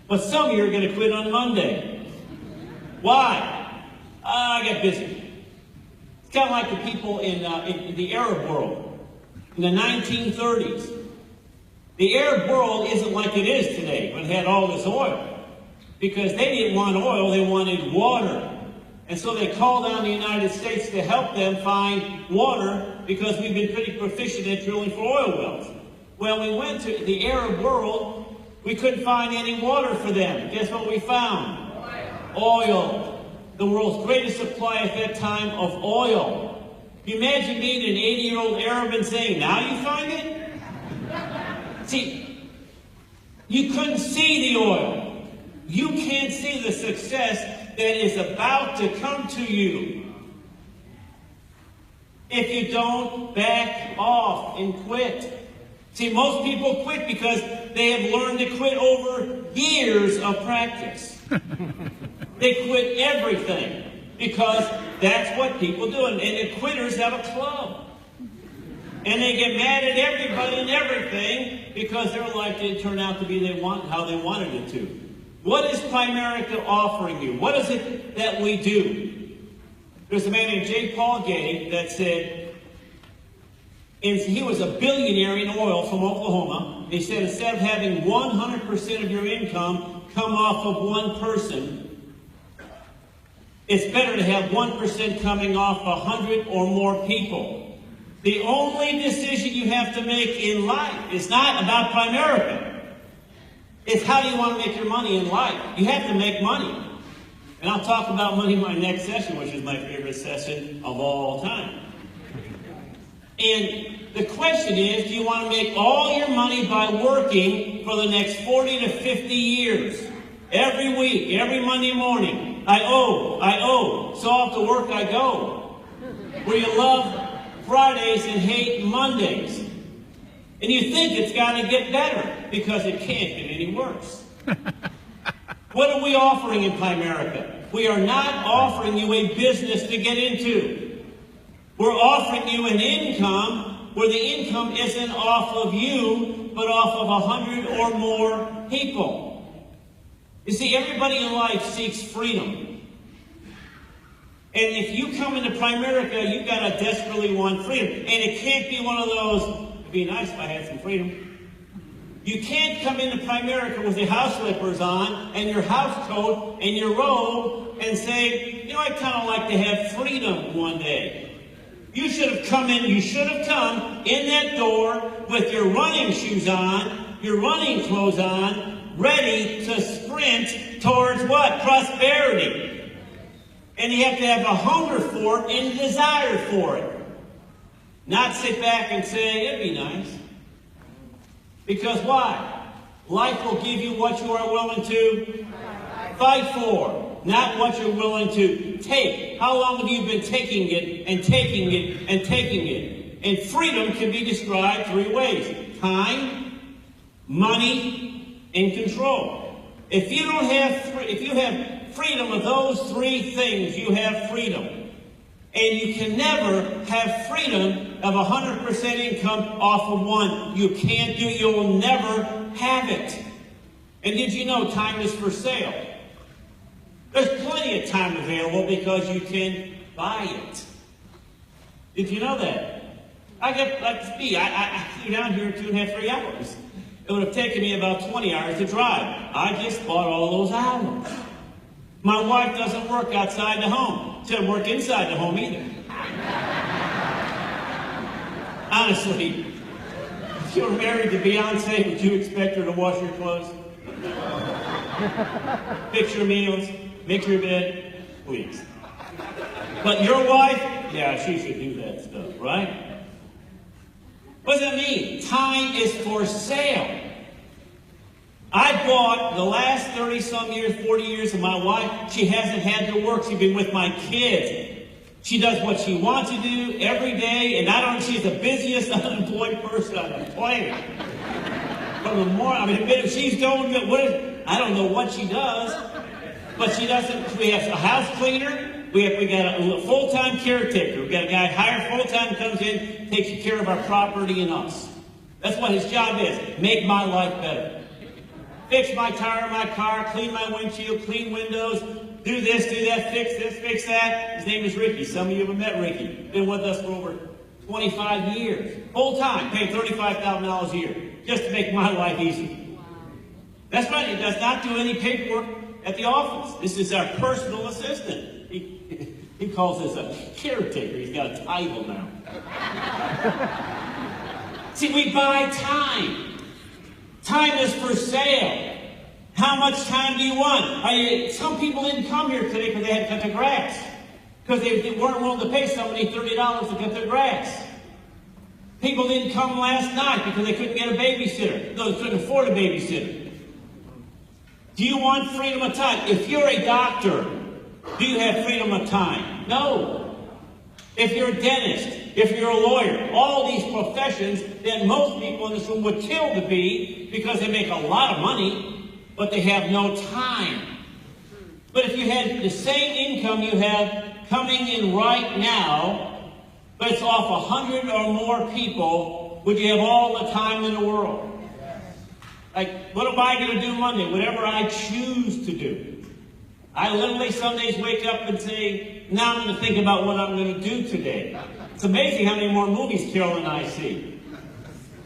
But some of you are going to quit on Monday. Why? I got busy. It's kind of like the people in the Arab world in the 1930s. The Arab world isn't like it is today when it had all this oil. Because they didn't want oil, they wanted water. And so they called on the United States to help them find water because we've been pretty proficient at drilling for oil wells. Well, we went to the Arab world, we couldn't find any water for them. Guess what we found? Oil. The world's greatest supply at that time of oil. You imagine being an 80-year-old Arab and saying, now you find it? See, you couldn't see the oil. You can't see the success that is about to come to you if you don't back off and quit. See, most people quit because they have learned to quit over years of practice. They quit everything because that's what people do. And the quitters have a club. And they get mad at everybody and everything because their life didn't turn out to be how they wanted it to. What is Primerica offering you? What is it that we do? There's a man named J. Paul Getty that said, and he was a billionaire in oil from Oklahoma. He said instead of having 100% of your income come off of one person, it's better to have 1% coming off 100 or more people. The only decision you have to make in life is not about Primerica. It's how do you want to make your money in life. You have to make money. And I'll talk about money in my next session, which is my favorite session of all time. And the question is, do you want to make all your money by working for the next 40 to 50 years? Every week, every Monday morning, I owe, so off to work I go. Where you love Fridays and hate Mondays. And you think it's got to get better because it can't get any worse. What are we offering in Primerica? We are not offering you a business to get into. We're offering you an income where the income isn't off of you, but off of 100 or more people. You see, everybody in life seeks freedom. And if you come into Primerica, you've got to desperately want freedom. And it can't be one of those, it'd be nice if I had some freedom. You can't come into Primerica with your house slippers on and your house coat and your robe and say, you know, I'd kind of like to have freedom one day. You should have come in that door with your running shoes on, your running clothes on, ready to sprint towards what? Prosperity. And you have to have a hunger for it and a desire for it. Not sit back and say, it'd be nice. Because why? Life will give you what you are willing to fight for, not what you're willing to take. How long have you been taking it and taking it and taking it? And freedom can be described three ways: time, money, and control. If you have freedom of those three things, you have freedom. And you can never have freedom of 100% income off of one. You can't do it. You'll never have it. And did you know time is for sale? There's plenty of time available because you can buy it. Did you know that? I flew down here in 2.5, 3 hours. It would have taken me about 20 hours to drive. I just bought all those hours. My wife doesn't work outside the home. She doesn't work inside the home either. Honestly, if you were married to Beyonce, would you expect her to wash your clothes? Fix your meals? Make your bed? Please. But your wife? Yeah, she should do that stuff, right? What does that mean? Time is for sale. I bought the last 30-some years, 40 years of my wife. She hasn't had to work. She's been with my kids. She does what she wants to do every day, and not only she's the busiest unemployed person on the planet. From the morning, if she's going, I don't know what she does, but she doesn't. We have a house cleaner. We got a full-time caretaker. We got a guy hired full-time, comes in, takes care of our property and us. That's what his job is. Make my life better. fix my tire in my car, clean my windshield, clean windows, do this, do that, fix this, fix that. His name is Ricky. Some of you have met Ricky. Been with us for over 25 years. Full time, paying $35,000 a year just to make my life easy. That's right, he does not do any paperwork at the office. This is our personal assistant. He calls this a caretaker. He's got a title now. See, we buy time. Time is for sale. How much time do you want? Some people didn't come here today because they had to cut their grass. Because they weren't willing to pay somebody $30 to cut their grass. People didn't come last night because they couldn't get a babysitter. No, they couldn't afford a babysitter. Do you want freedom of time? If you're a doctor, do you have freedom of time? No. If you're a dentist, if you're a lawyer, all these professions that most people in this room would kill to be because they make a lot of money, but they have no time. But if you had the same income you have coming in right now, but it's off 100 or more people, would you have all the time in the world? Like, what am I going to do Monday? Whatever I choose to do. I literally some days wake up and say, now I'm going to think about what I'm going to do today. It's amazing how many more movies Carol and I see.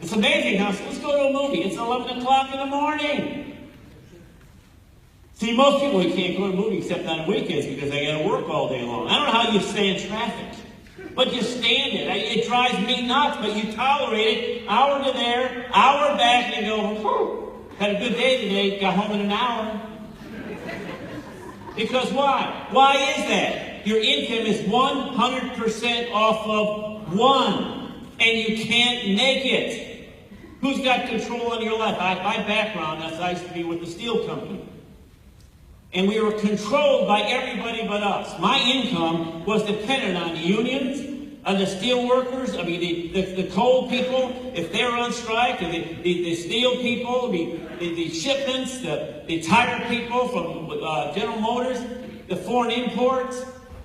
It's amazing how, let's go to a movie. It's 11 o'clock in the morning. See, most people, you can't go to a movie except on weekends because they got to work all day long. I don't know how you stay in traffic, but you stand it. It drives me nuts, but you tolerate it. Hour to there, hour back, and you go, whew, had a good day today, got home in an hour. Because why? Why is that? Your income is 100% off of one, and you can't make it. Who's got control on your life? My background, I used to be with the steel company. And we were controlled by everybody but us. My income was dependent on the unions, on the steel workers, the coal people, if they're on strike, the steel people, the shipments, the tire people from General Motors, the foreign imports.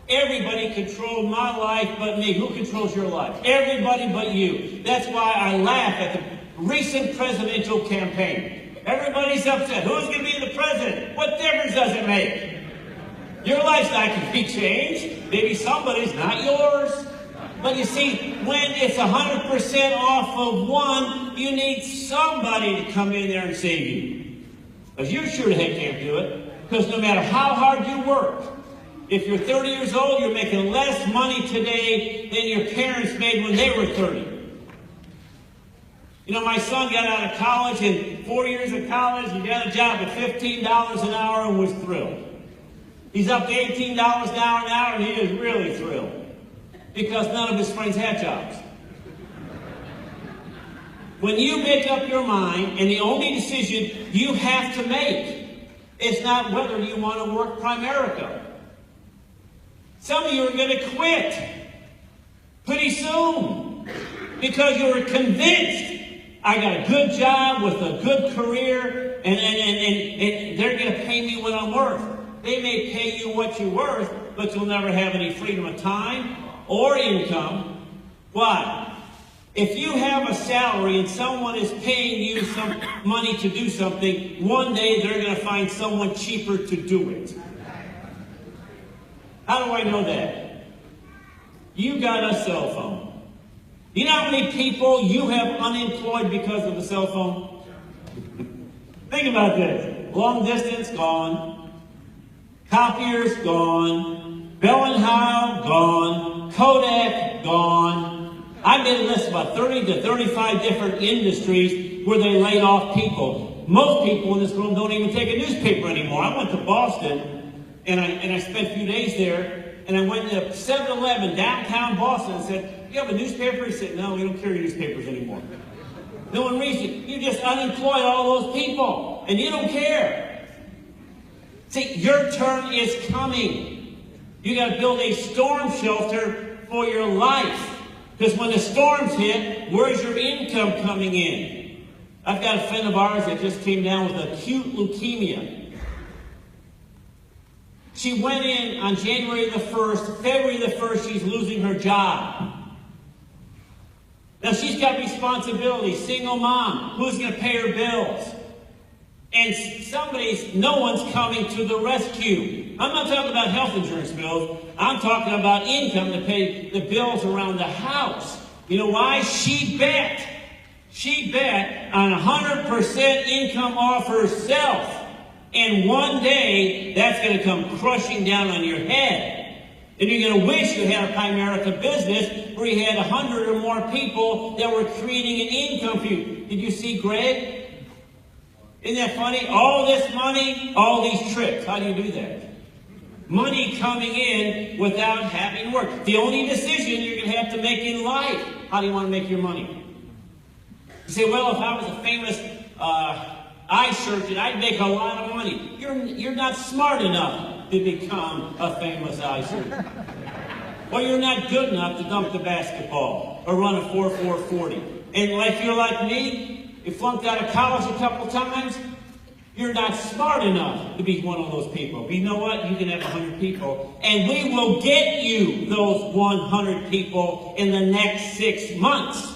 Everybody controlled my life but me. Who controls your life? Everybody but you. That's why I laugh at the recent presidential campaign. Everybody's upset. Who's going to be the president? What difference does it make? Your life's not going to be changed. Maybe somebody's, not yours. But you see, when it's 100% off of one, you need somebody to come in there and save you. Because you sure the heck can't do it. Because no matter how hard you work, if you're 30 years old, you're making less money today than your parents made when they were 30. You know, my son got out of college, and 4 years of college, he got a job at $15 an hour and was thrilled. He's up to $18 an hour now, and he is really thrilled. Because none of his friends had jobs. When you make up your mind, and the only decision you have to make is not whether you want to work Primerica. Some of you are going to quit pretty soon because you were convinced, I got a good job with a good career, and they're going to pay me what I'm worth. They may pay you what you're worth, but you'll never have any freedom of time or income. Why? If you have a salary and someone is paying you some money to do something, one day they're going to find someone cheaper to do it. How do I know that? You got a cell phone. You know how many people you have unemployed because of the cell phone? Think about this. Long distance, gone. Copiers, gone. Bell and Howell, gone. Kodak, gone. I made a list of about 30 to 35 different industries where they laid off people. Most people in this room don't even take a newspaper anymore. I went to Boston, and I spent a few days there, and I went to 7-Eleven downtown Boston and said, you have a newspaper? He said, no, we don't carry newspapers anymore. No one reads it. You just unemploy all those people, and you don't care. See, your turn is coming. You got to build a storm shelter for your life. Because when the storms hit, where's your income coming in? I've got a friend of ours that just came down with acute leukemia. She went in on January the 1st. February the 1st, she's losing her job. Now, she's got responsibility, single mom. Who's going to pay her bills? And no one's coming to the rescue. I'm not talking about health insurance bills. I'm talking about income to pay the bills around the house. You know why? She bet on 100% income off herself. And one day, that's going to come crushing down on your head. And you're going to wish you had a Primerica business where you had 100 or more people that were creating an income for you. Did you see Greg? Isn't that funny? All this money, all these trips. How do you do that? Money coming in without having work. The only decision you're going to have to make in life. How do you want to make your money? You say, well, if I was a famous eye surgeon, I'd make a lot of money. You're not smart enough to become a famous eye surgeon. Or you're not good enough to dunk the basketball or run a 4.4 40. And if you're like me, you flunked out of college a couple times, you're not smart enough to be one of those people. But you know what? You can have 100 people, and we will get you those 100 people in the next 6 months.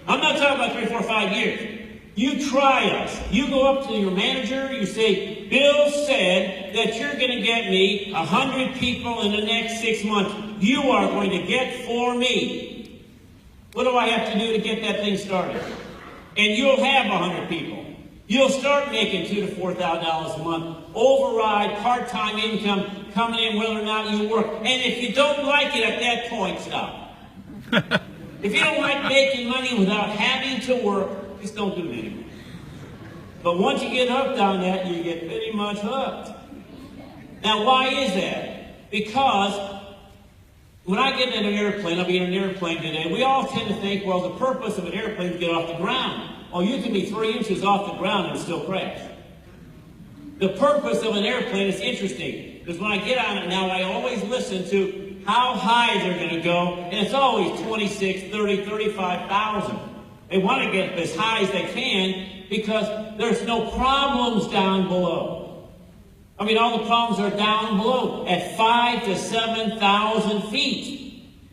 I'm not talking about 3, 4, 5 years. You try us. You go up to your manager, you say, Bill said that you're going to get me 100 people in the next 6 months. You are going to get for me. What do I have to do to get that thing started? And you'll have 100 people. You'll start making $2,000 to $4,000 a month. Override part-time income coming in whether or not you work. And if you don't like it at that point, stop. If you don't like making money without having to work, just don't do it anymore. But once you get hooked on that, you get pretty much hooked. Now, why is that? Because when I get in an airplane, I'll be in an airplane today, we all tend to think, well, the purpose of an airplane is to get off the ground. Oh, you can be 3 inches off the ground and still crash. The purpose of an airplane is interesting, because when I get on it now, I always listen to how high they're going to go, and it's always 26, 30, 35,000. They want to get as high as they can because there's no problems down below. I mean, all the problems are down below at 5,000 to 7,000 feet.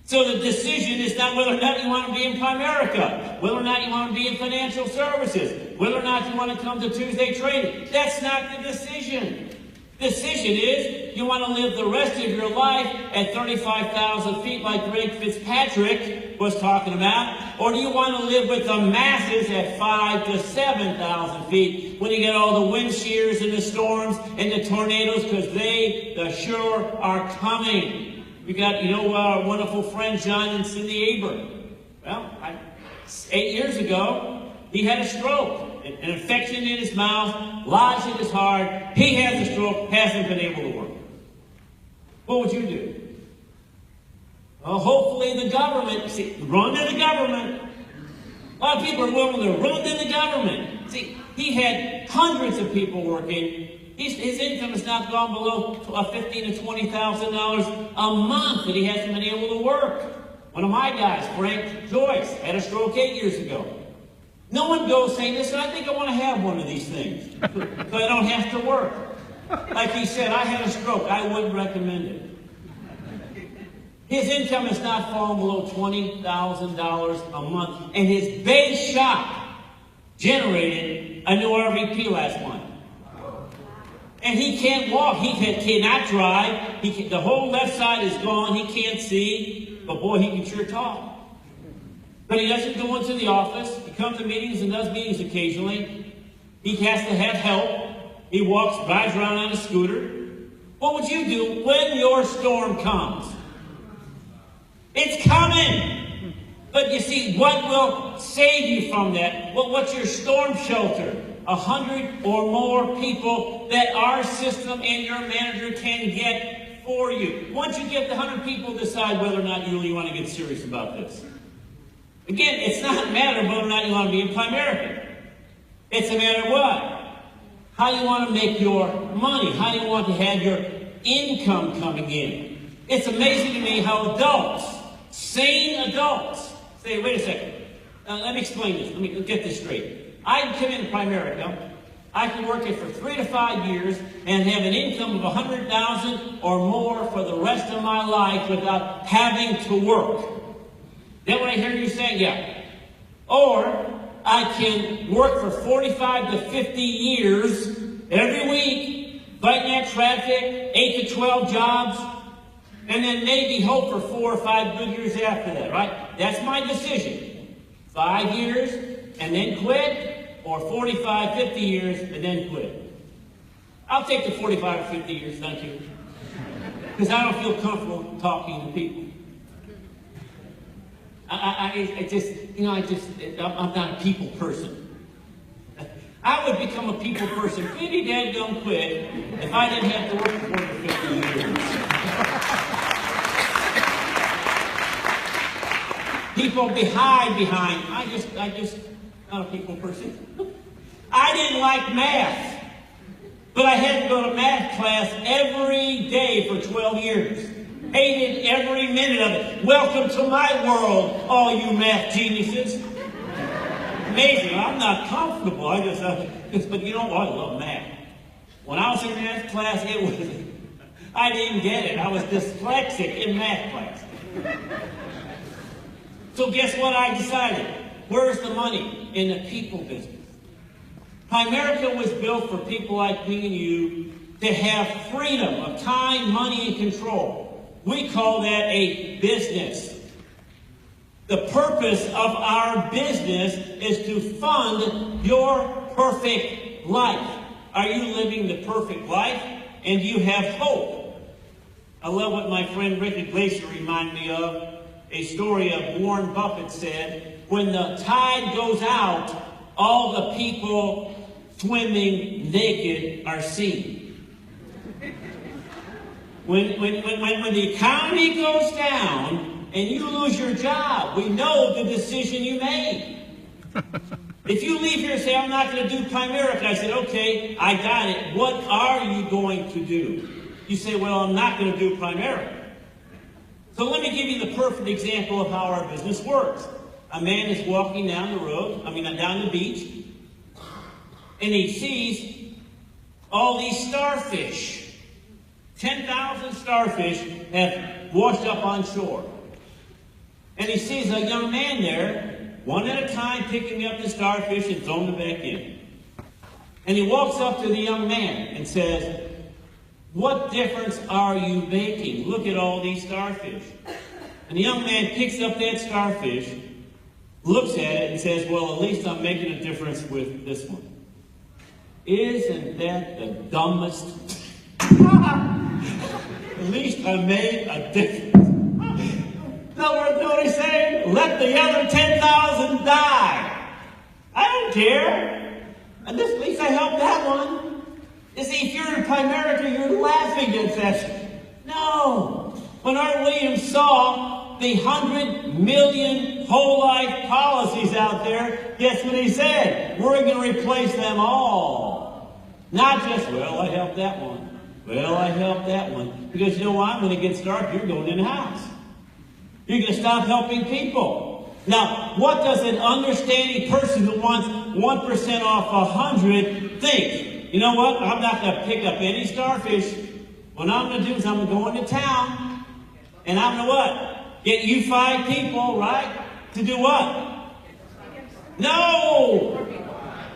So the decision is not whether or not you want to be in Primerica, whether or not you want to be in financial services, whether or not you want to come to Tuesday trading. That's not the decision. The decision is you want to live the rest of your life at 35,000 feet like Greg Fitzpatrick was talking about, or do you want to live with the masses at 5,000 to 7,000 feet when you get all the wind shears and the storms and the tornadoes, because the sure are coming. We got, our wonderful friend John and Cindy Aber. Well, 8 years ago, he had a stroke. An infection in his mouth, lodged in his heart. He has a stroke, hasn't been able to work. What would you do? Well, hopefully the government, run to the government. A lot of people are willing to run to the government. See, he had hundreds of people working. His income has not gone below $15,000 to $20,000 a month, and he hasn't been able to work. One of my guys, Frank Joyce, had a stroke 8 years ago. No one goes saying, listen, I think I want to have one of these things so I don't have to work. Like he said, I had a stroke. I wouldn't recommend it. His income has not fallen below $20,000 a month, and his base shop generated a new RVP last month. And he can't walk. He cannot drive. The whole left side is gone. He can't see. But boy, he can sure talk. But he doesn't go into the office. He comes to meetings and does meetings occasionally. He has to have help. He drives around on a scooter. What would you do when your storm comes? It's coming. But you see, what will save you from that? Well, what's your storm shelter? 100 or more people that our system and your manager can get for you. Once you get the 100 people, decide whether or not you really want to get serious about this. Again, it's not a matter of whether or not you want to be in Primerica. It's a matter of what? How you want to make your money. How you want to have your income coming in. It's amazing to me how adults, sane adults, say, wait a second. Let me explain this. Let me get this straight. I can come into Primerica. I can work it for 3 to 5 years and have an income of $100,000 or more for the rest of my life without having to work. That what I hear you saying? Yeah. Or I can work for 45 to 50 years every week, fighting that traffic, 8 to 12 jobs, and then maybe hope for 4 or 5 good years after that, right? That's my decision. 5 years and then quit, or 45, 50 years and then quit. I'll take the 45 or 50 years, thank you. Because I don't feel comfortable talking to people. I'm not a people person. I would become a people person pretty dadgum quick if I didn't have to work for 40 or 50 years. People hide behind. I just not a people person. I didn't like math, but I had to go to math class every day for 12 years. Hated every minute of it. Welcome to my world, all you math geniuses. Amazing. I'm not comfortable. But you know what? I love math. When I was in math class, I didn't get it. I was dyslexic in math class. So guess what I decided? Where's the money? In the people business. Primerica was built for people like me and you to have freedom of time, money, and control. We call that a business. The purpose of our business is to fund your perfect life. Are you living the perfect life? And do you have hope? I love what my friend Rick Glacier reminded me of. A story of Warren Buffett said, when the tide goes out, all the people swimming naked are seen. When the economy goes down and you lose your job, we know the decision you made. If you leave here and say, I'm not going to do Primerica, I said, okay, I got it. What are you going to do? You say, well, I'm not going to do Primerica. So let me give you the perfect example of how our business works. A man is walking down the beach, and he sees all these starfish. 10,000 starfish have washed up on shore. And he sees a young man there, one at a time, picking up the starfish and throwing them back in. And he walks up to the young man and says, what difference are you making? Look at all these starfish. And the young man picks up that starfish, looks at it, and says, well, at least I'm making a difference with this one. Isn't that the dumbest? At least I made a difference. No, what he's saying? Let the other 10,000 die. I don't care. At least I helped that one. You see, if you're in Primerica, you're laughing at that. No. When Art Williams saw the 100 million whole life policies out there, guess what he said? We're going to replace them all. Not just, well, I helped that one. Well, I helped that one. Because you know what? When it gets dark, you're going in the house. You're going to stop helping people. Now, what does an understanding person who wants 1% off 100 think? You know what? I'm not going to pick up any starfish. What I'm going to do is I'm going to go into town, and I'm going to what? Get you 5 people, right? To do what? No!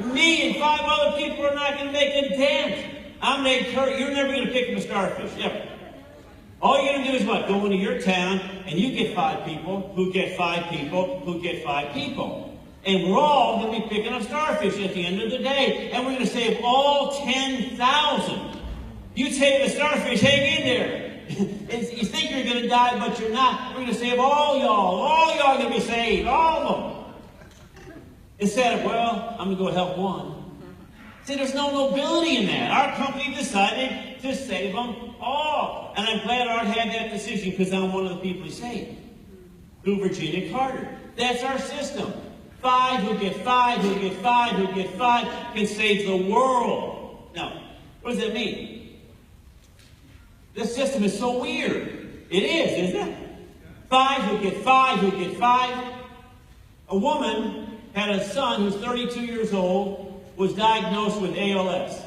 Me and 5 other people are not going to make a dent. You're never going to pick up a starfish, ever. All you're going to do is what? Go into your town, and you get 5 people, who get 5 people, who get 5 people. And we're all going to be picking up starfish at the end of the day. And we're going to save all 10,000. You save the starfish, hang in there. You think you're going to die, but you're not. We're going to save all y'all. All y'all are going to be saved. All of them. Instead of, well, I'm going to go help one. See, there's no nobility in that. Our company decided to save them all. And I'm glad Art had that decision because I'm one of the people he saved. Through Virginia Carter. That's our system. 5 who get 5, who get 5, who get 5 can save the world. Now, what does that mean? This system is so weird. It is, isn't it? 5 who get 5, who get 5. A woman had a son who's 32 years old, was diagnosed with ALS.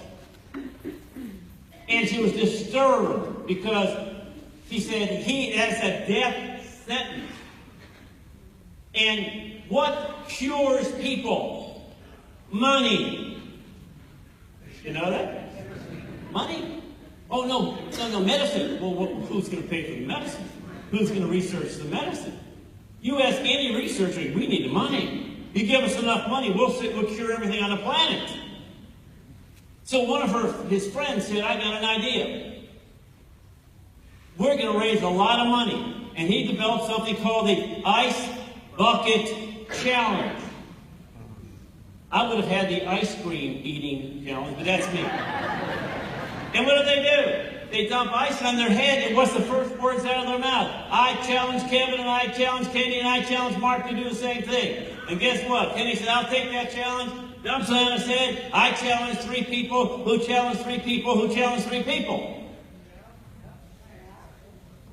And she was disturbed because she said, that's a death sentence. And what cures people? Money. You know that? Money. Oh, no, medicine. Well, who's going to pay for the medicine? Who's going to research the medicine? You ask any researcher, we need the money. You give us enough money, we'll cure everything on the planet. So one of his friends said, I got an idea. We're going to raise a lot of money. And he developed something called the Ice Bucket Challenge. I would have had the ice cream eating challenge, but that's me. And what do? They dump ice on their head, and what's the first words out of their mouth? I challenge Kevin, and I challenge Kenny, and I challenge Mark to do the same thing. And guess what? Kenny said, I'll take that challenge. Dumps it on his head. I challenge 3 people, who challenge 3 people, who challenge 3 people.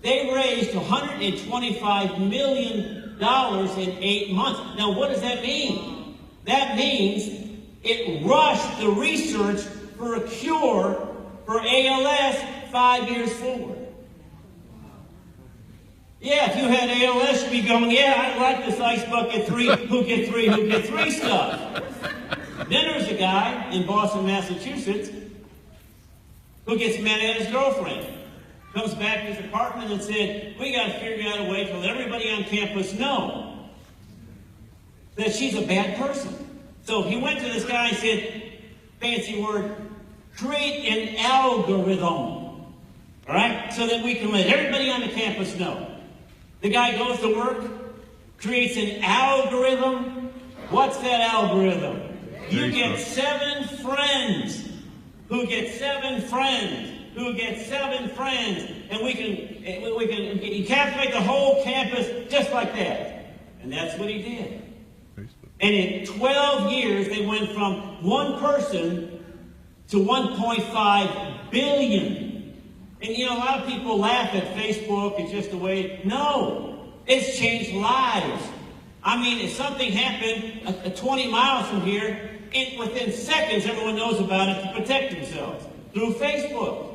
They raised $125 million in 8 months. Now, what does that mean? That means it rushed the research for a cure for ALS 5 years forward. Yeah, if you had ALS, you'd be going, yeah, I like this ice bucket 3, who get 3 stuff. Then there's a guy in Boston, Massachusetts, who gets mad at his girlfriend. Comes back to his apartment and said, we got to figure out a way to let everybody on campus know that she's a bad person. So he went to this guy and said, fancy word, create an algorithm, all right, so that we can let everybody on the campus know. The guy goes to work, creates an algorithm. What's that algorithm? You get 7 friends who get 7 friends who get 7 friends, and we can encapsulate the whole campus just like that. And that's what he did. And in 12 years, they went from 1 person to 1.5 billion. And you know, a lot of people laugh at Facebook. It's just the way. No, it's changed lives. I mean, if something happened 20 miles from here, within seconds, everyone knows about it to protect themselves through Facebook.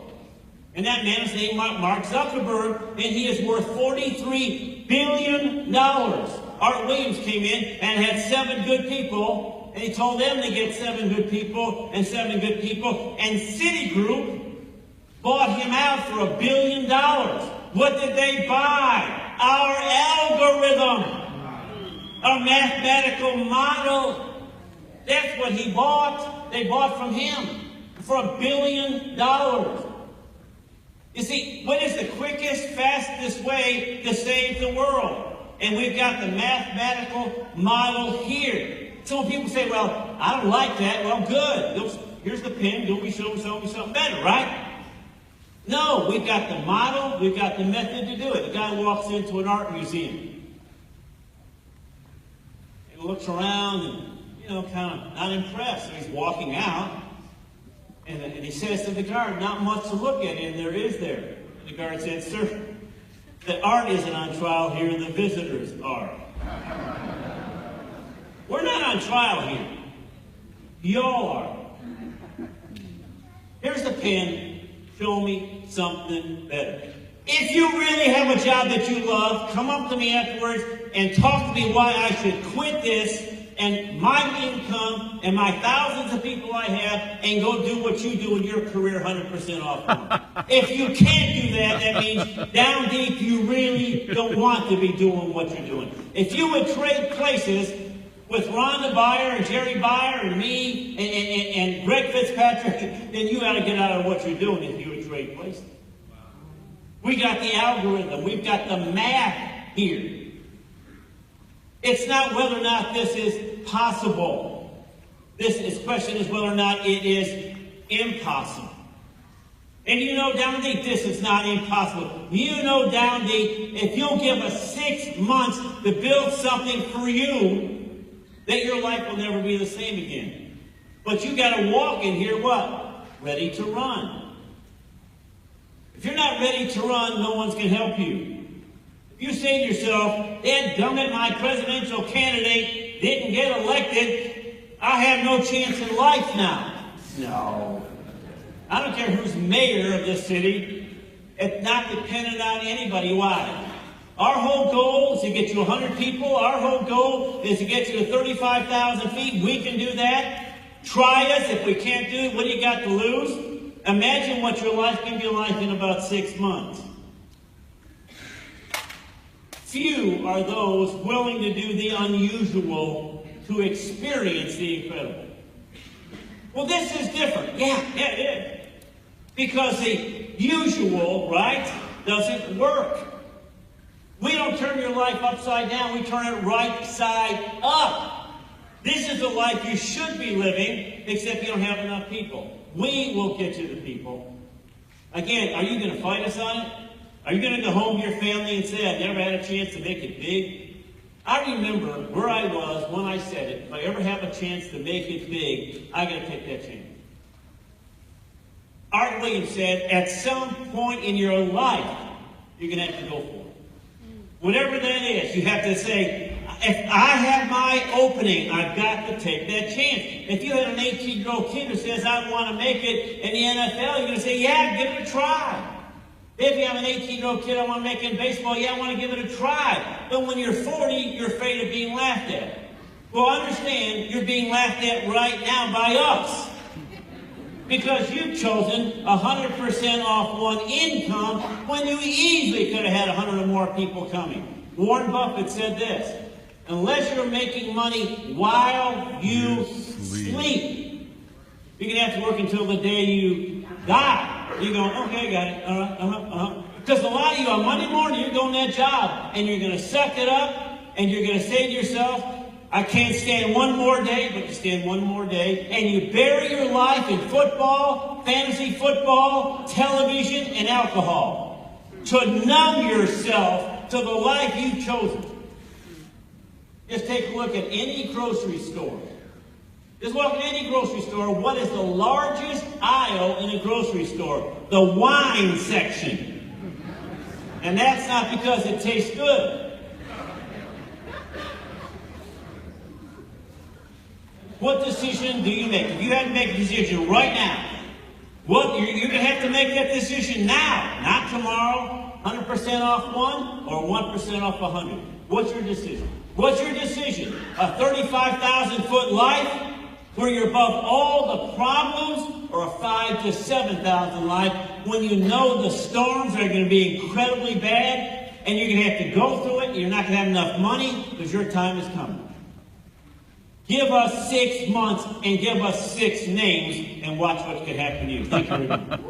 And that man is named Mark Zuckerberg, and he is worth $43 billion. Art Williams came in and had 7 good people, and he told them to get 7 good people and 7 good people, and Citigroup bought him out for $1 billion. What did they buy? Our algorithm, our mathematical model. That's what he bought. They bought from him for $1 billion. You see, what is the quickest, fastest way to save the world? And we've got the mathematical model here. So when people say, well, I don't like that, well, good. Here's the pen. Don't be showing something better, right? No, we've got the model. We've got the method to do it. The guy walks into an art museum and looks around and, kind of not impressed. So he's walking out. And he says to the guard, not much to look at, and there is there. And the guard said, sir, the art isn't on trial here, the visitors are. We're not on trial here. Y'all are. Here's the pen. Show me something better. If you really have a job that you love, come up to me afterwards and talk to me why I should quit this and my income and my thousands of people I have and go do what you do in your career 100% off. If you can't do that, that means down deep you really don't want to be doing what you're doing. If you would trade places with Rhonda Byer and Jerry Byer and me and Greg Fitzpatrick, then you got to get out of what you're doing if you would trade places. We got the algorithm. We've got the math here. It's not whether or not this is possible. This question is whether or not it is impossible. And you know down deep this is not impossible. You know down deep if you'll give us 6 months to build something for you, that your life will never be the same again. But you got to walk in here what? Ready to run. If you're not ready to run, no one's going to help you. If you say to yourself, dadgummit, my presidential candidate didn't get elected, I have no chance in life now. No. I don't care who's mayor of this city. It's not dependent on anybody. Why? Our whole goal is to get you 100 people. Our whole goal is to get you to 35,000 feet. We can do that. Try us. If we can't do it, what do you got to lose? Imagine what your life can be like in about 6 months. Few are those willing to do the unusual to experience the incredible. Well, this is different. Yeah, it is. Because the usual, right, doesn't work. We don't turn your life upside down. We turn it right side up. This is the life you should be living, except you don't have enough people. We will get you the people. Again, are you going to fight us on it? Are you going to go home to your family and say, I've never had a chance to make it big? I remember where I was when I said it. If I ever have a chance to make it big, I got to take that chance. Art Williams said, at some point in your life, you're going to have to go for it. Whatever that is, you have to say, if I have my opening, I've got to take that chance. If you had an 18-year-old kid who says, I want to make it in the NFL, you're going to say, yeah, give it a try. If you have an 18-year-old kid, I want to make it in baseball, yeah, I want to give it a try. But when you're 40, you're afraid of being laughed at. Well, understand, you're being laughed at right now by us. Because you've chosen 100% off one income when you easily could have had 100 or more people coming. Warren Buffett said this, unless you're making money while you sleep, you're going to have to work until the day you die. You're going, okay, got it. Because a lot of you on Monday morning, you're going that job, and you're going to suck it up, and you're going to say to yourself, I can't stand one more day, but you stand one more day, and you bury your life in football, fantasy football, television, and alcohol to numb yourself to the life you've chosen. Just take a look at any grocery store. Just walk in any grocery store. What is the largest aisle in a grocery store? The wine section. And that's not because it tastes good. What decision do you make? If you had to make a decision right now, you're going to have to make that decision now, not tomorrow. 100% off one or 1% off 100. What's your decision? What's your decision? A 35,000-foot life where you're above all the problems, or a 5,000 to 7,000 life when you know the storms are going to be incredibly bad and you're going to have to go through it and you're not going to have enough money because your time is coming? Give us 6 months and give us 6 names and watch what could happen to you. Thank you very much.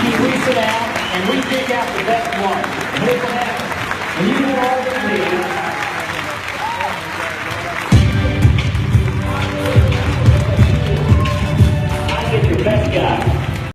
We sit down and we pick out the best one. Make it happen. And you know all the things. I get your best guy.